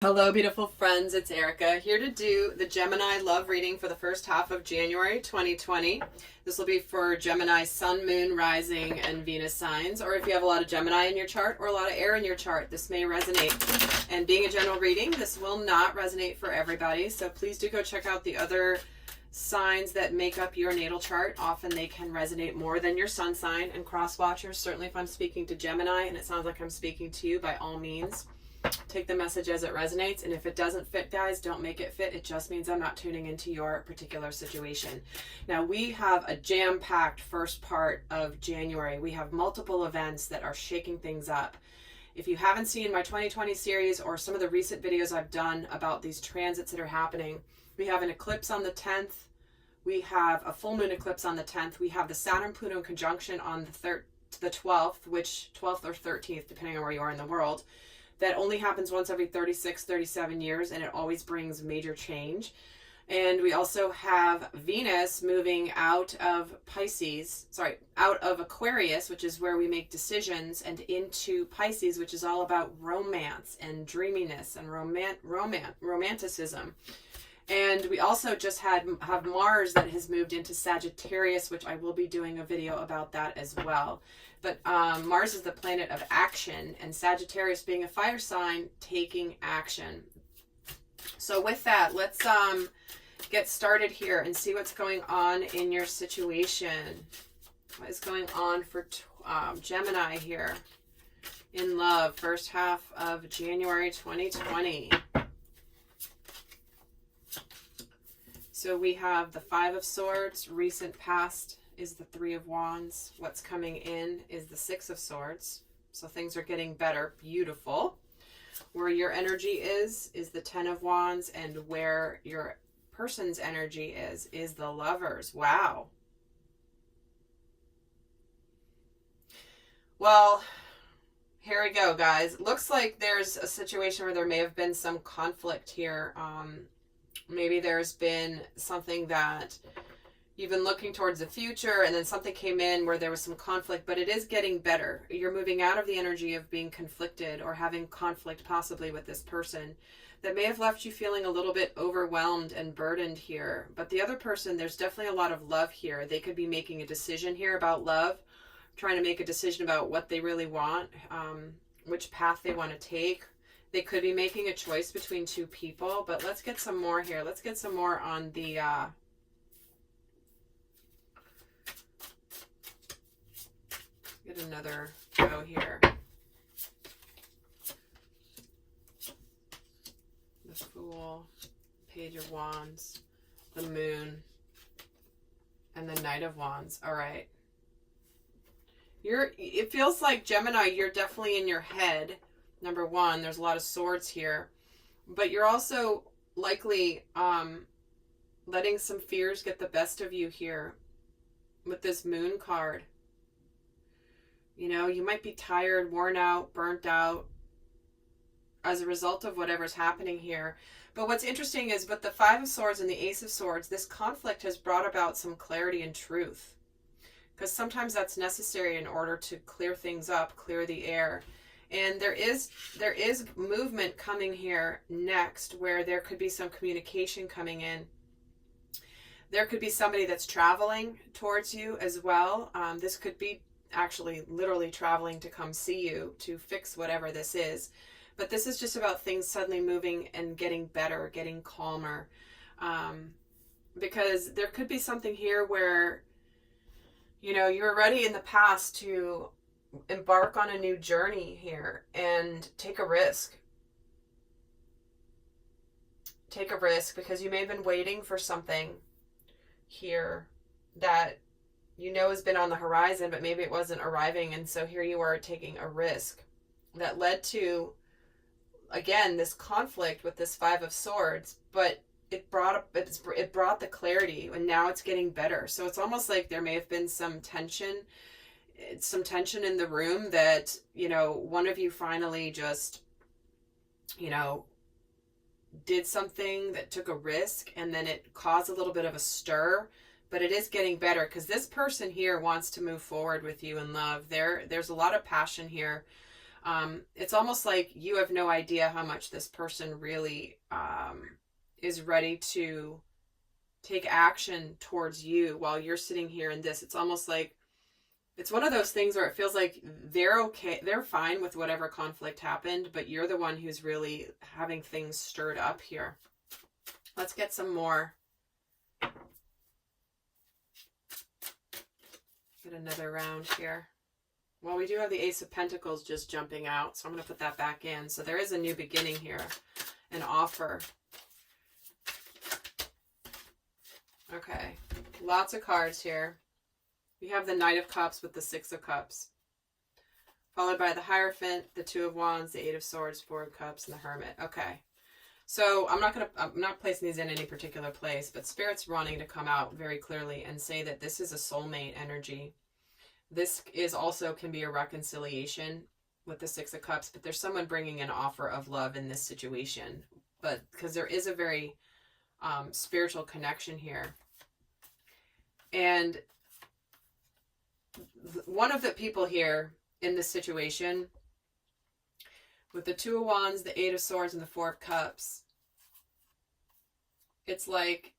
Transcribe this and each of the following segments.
Hello, beautiful friends. It's Erika here to do the Gemini love reading for the first half of January 2020. This will be for Gemini sun, moon, rising, and Venus signs, or if you have a lot of Gemini in your chart or a lot of air in your chart, this may resonate. And being a general reading, this will not resonate for everybody, so please do go check out the other signs that make up your natal chart. Often they can resonate more than your sun sign, and cross watchers, certainly if I'm speaking to Gemini and it sounds like I'm speaking to you, by all means take the message as it resonates, and if it doesn't fit, guys, don't make it fit. It just means I'm not tuning into your particular situation. Now, we have a jam-packed first part of January. We have multiple events that are shaking things up. If you haven't seen my 2020 series or some of the recent videos I've done about these transits that are happening, we have an eclipse on the 10th. We have a full moon eclipse on the 10th. We have the Saturn-Pluto conjunction on the 12th, which 12th or 13th, depending on where you are in the world. That only happens once every 36, 37 years, and it always brings major change. And we also have Venus moving out of Aquarius, which is where we make decisions, and into Pisces, which is all about romance and dreaminess and romanticism. And we also just have Mars that has moved into Sagittarius, which I will be doing a video about that as well. But Mars is the planet of action, and Sagittarius being a fire sign, taking action. So with that, let's get started here and see what's going on in your situation. What is going on for Gemini here in love, first half of January 2020. So we have the Five of Swords, recent past is the Three of Wands. What's coming in is the Six of Swords. So things are getting better. Beautiful. Where your energy is the Ten of Wands, and where your person's energy is the Lovers. Wow. Well, here we go, guys. Looks like there's a situation where there may have been some conflict here. Maybe there's been something that you've been looking towards the future, and then something came in where there was some conflict, but it is getting better. You're moving out of the energy of being conflicted or having conflict possibly with this person that may have left you feeling a little bit overwhelmed and burdened here. But the other person, there's definitely a lot of love here. They could be making a decision here about love, trying to make a decision about what they really want, which path they want to take. They could be making a choice between two people, but let's get some more here. Let's get some more on the get another go here. The Fool, Page of Wands, the Moon, and the Knight of Wands. All right. It feels like, Gemini, you're definitely in your head. Number one, there's a lot of swords here, but you're also likely letting some fears get the best of you here with this Moon card. You know, you might be tired, worn out, burnt out as a result of whatever's happening here. But what's interesting is with the Five of Swords and the Ace of Swords, this conflict has brought about some clarity and truth, because sometimes that's necessary in order to clear things up, clear the air. And there is movement coming here next, where there could be some communication coming in. There could be somebody that's traveling towards you as well. This could be actually literally traveling to come see you to fix whatever this is. But this is just about things suddenly moving and getting better, getting calmer. Because there could be something here where, you know, you were ready in the past to embark on a new journey here and take a risk. Take a risk because you may have been waiting for something here that you know has been on the horizon, but maybe it wasn't arriving, and so here you are taking a risk that led to, again, this conflict with this Five of Swords, but it brought the clarity, and now it's getting better. So it's almost like there may have been some tension in the room that, you know, one of you finally just, you know, did something that took a risk, and then it caused a little bit of a stir. But it is getting better because this person here wants to move forward with you in love. There's a lot of passion here. It's almost like you have no idea how much this person really is ready to take action towards you while you're sitting here in this. It's almost like it's one of those things where it feels like they're okay, they're fine with whatever conflict happened, but you're the one who's really having things stirred up here. Let's get some more. Get another round here. Well, we do have the Ace of Pentacles just jumping out, so I'm going to put that back in. So there is a new beginning here, an offer. Okay, lots of cards here. We have the Knight of Cups with the Six of Cups, followed by the Hierophant, the Two of Wands, the Eight of Swords, Four of Cups, and the Hermit. Okay, so I'm not placing these in any particular place, but Spirit's wanting to come out very clearly and say that this is a soulmate energy. This is also can be a reconciliation with the Six of Cups, but there's someone bringing an offer of love in this situation. But because there is a very spiritual connection here. And one of the people here in this situation with the Two of Wands, the Eight of Swords, and the Four of Cups, it's like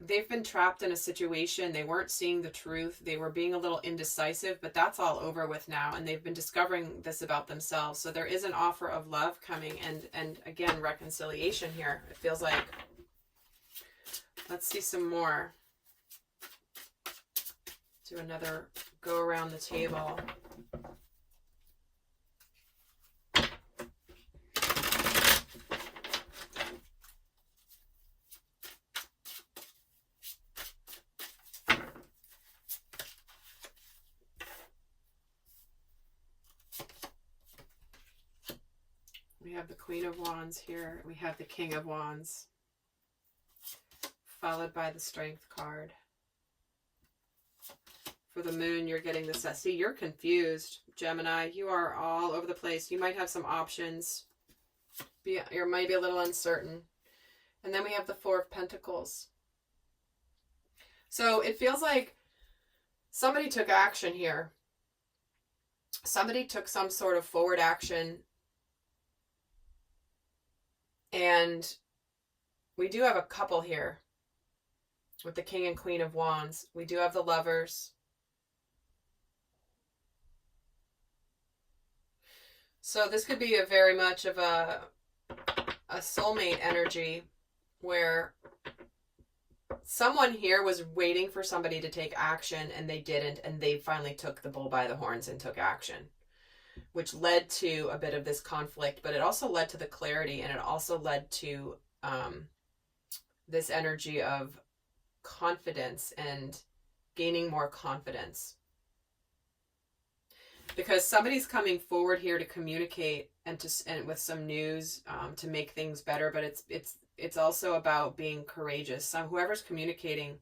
they've been trapped in a situation. They weren't seeing the truth. They were being a little indecisive, but that's all over with now. And they've been discovering this about themselves. So there is an offer of love coming and again, reconciliation here. It feels like. Let's see some more. Do another go around the table. We have the Queen of Wands here. We have the King of Wands, followed by the Strength card. For the Moon, you're getting this. See, you're confused, Gemini. You are all over the place. You might have some options. You might be a little uncertain. And then we have the Four of Pentacles. So it feels like somebody took action here. Somebody took some sort of forward action. And we do have a couple here with the King and Queen of Wands. We do have the Lovers. So this could be a very much of a soulmate energy where someone here was waiting for somebody to take action and they didn't, and they finally took the bull by the horns and took action, which led to a bit of this conflict, but it also led to the clarity, and it also led to this energy of confidence and gaining more confidence. Because somebody's coming forward here to communicate and with some news to make things better, but it's also about being courageous. So whoever's communicating,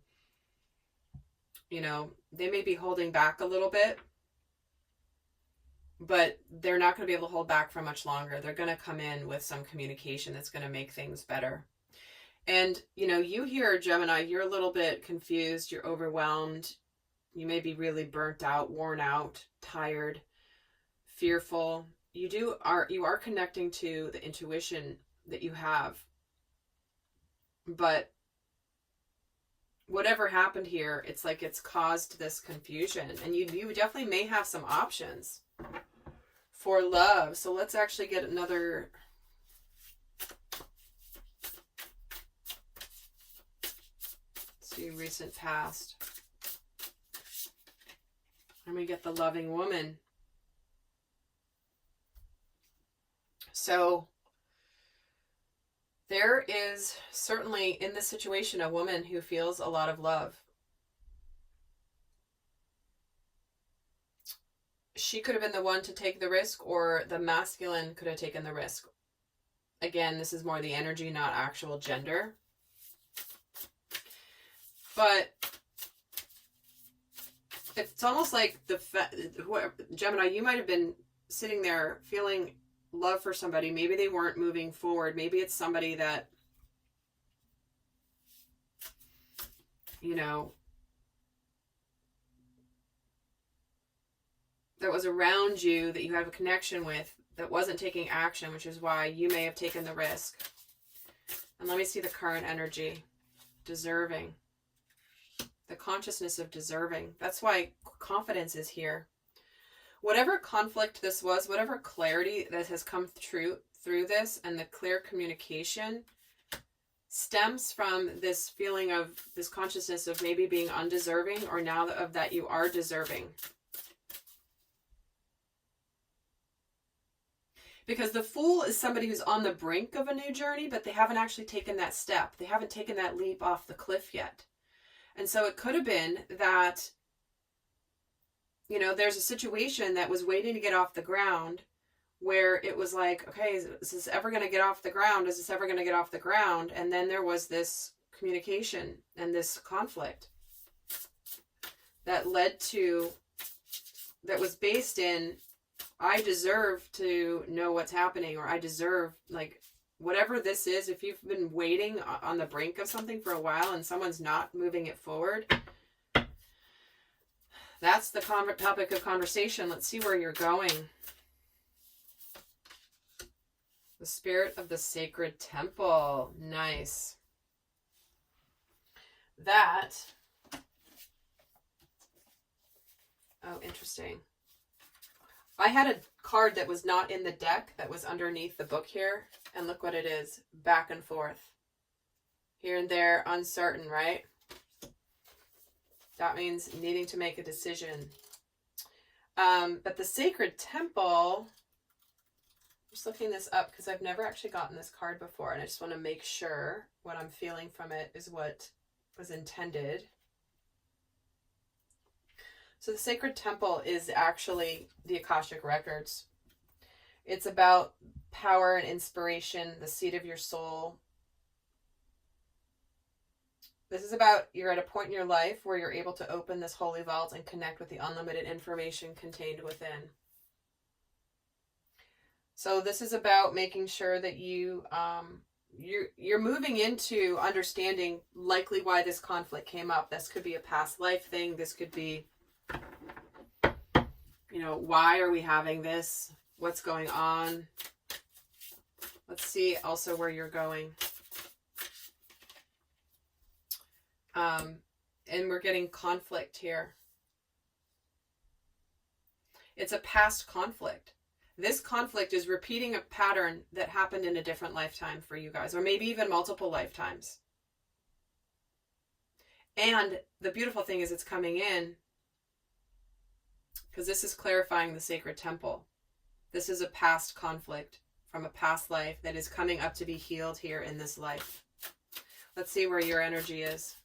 you know, they may be holding back a little bit, but they're not going to be able to hold back for much longer. They're going to come in with some communication that's going to make things better. And, you know, you here, Gemini, you're a little bit confused. You're overwhelmed. You may be really burnt out, worn out, tired, fearful. You are connecting to the intuition that you have. But whatever happened here, it's like it's caused this confusion. And you definitely may have some options for love. So let's actually get another. See, recent past. And we get the Loving Woman. So there is certainly in this situation a woman who feels a lot of love. She could have been the one to take the risk, or the masculine could have taken the risk. Again, this is more the energy, not actual gender. But it's almost like Gemini, you might have been sitting there feeling love for somebody. Maybe they weren't moving forward. Maybe it's somebody that, you know, that was around you that you have a connection with, that wasn't taking action, which is why you may have taken the risk. And let me see the current energy. Deserving. The consciousness of deserving. That's why confidence is here. Whatever conflict this was, whatever clarity that has come through this, and the clear communication stems from this feeling of this consciousness of maybe being undeserving, or now of that you are deserving. Because the Fool is somebody who's on the brink of a new journey, but they haven't actually taken that step. They haven't taken that leap off the cliff yet. And so it could have been that, you know, there's a situation that was waiting to get off the ground, where it was like, okay, is this ever going to get off the ground? Is this ever going to get off the ground? And then there was this communication and this conflict that led to, that was based in, I deserve to know what's happening, or I deserve, like, whatever this is. If you've been waiting on the brink of something for a while and someone's not moving it forward, that's the topic of conversation. Let's see where you're going. The spirit of the sacred temple. Nice. That. Oh, interesting. I had a card that was not in the deck that was underneath the book here. And look what it is. Back and forth. Here and there. Uncertain, right? That means needing to make a decision. But the sacred temple... I'm just looking this up because I've never actually gotten this card before, and I just want to make sure what I'm feeling from it is what was intended. So the sacred temple is actually the Akashic records. It's about power and inspiration, the seat of your soul. This is about, you're at a point in your life where you're able to open this holy vault and connect with the unlimited information contained within. So this is about making sure that you're moving into understanding likely why this conflict came up. This could be a past life thing. This could be, you know, why are we having this? What's going on? Let's see also where you're going. And we're getting conflict here. It's a past conflict. This conflict is repeating a pattern that happened in a different lifetime for you guys, or maybe even multiple lifetimes. And the beautiful thing is it's coming in because this is clarifying the sacred temple. This is a past conflict from a past life that is coming up to be healed here in this life. Let's see where your energy is.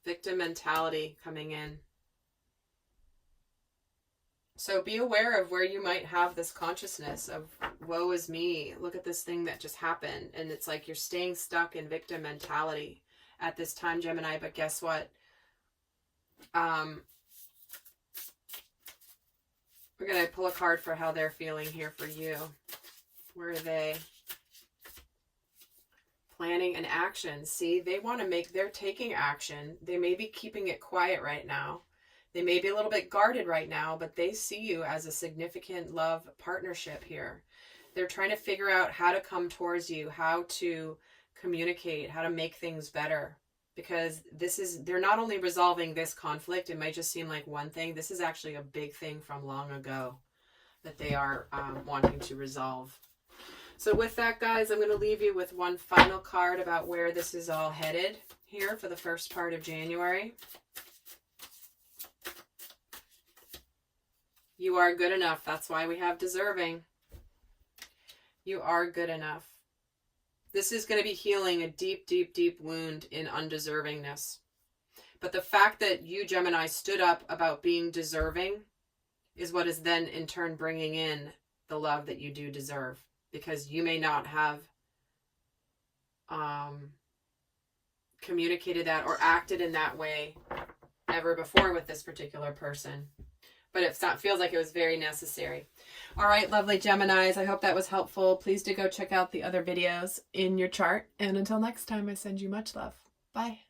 Victim mentality coming in. So be aware of where you might have this consciousness of, woe is me, look at this thing that just happened. And it's like you're staying stuck in victim mentality at this time, Gemini. But guess what? We're going to pull a card for how they're feeling here for you. Where are they? Planning and action. See, they want to make, they're taking action. They may be keeping it quiet right now. They may be a little bit guarded right now, but they see you as a significant love partnership here. They're trying to figure out how to come towards you, how to communicate, how to make things better. Because this is, they're not only resolving this conflict, it might just seem like one thing. This is actually a big thing from long ago that they are wanting to resolve. So with that, guys, I'm going to leave you with one final card about where this is all headed here for the first part of January. You are good enough. That's why we have deserving. You are good enough. This is going to be healing a deep, deep, deep wound in undeservingness. But the fact that you, Gemini, stood up about being deserving is what is then in turn bringing in the love that you do deserve. Because you may not have communicated that or acted in that way ever before with this particular person. But it feels like it was very necessary. All right, lovely Geminis. I hope that was helpful. Please do go check out the other videos in your chart. And until next time, I send you much love. Bye.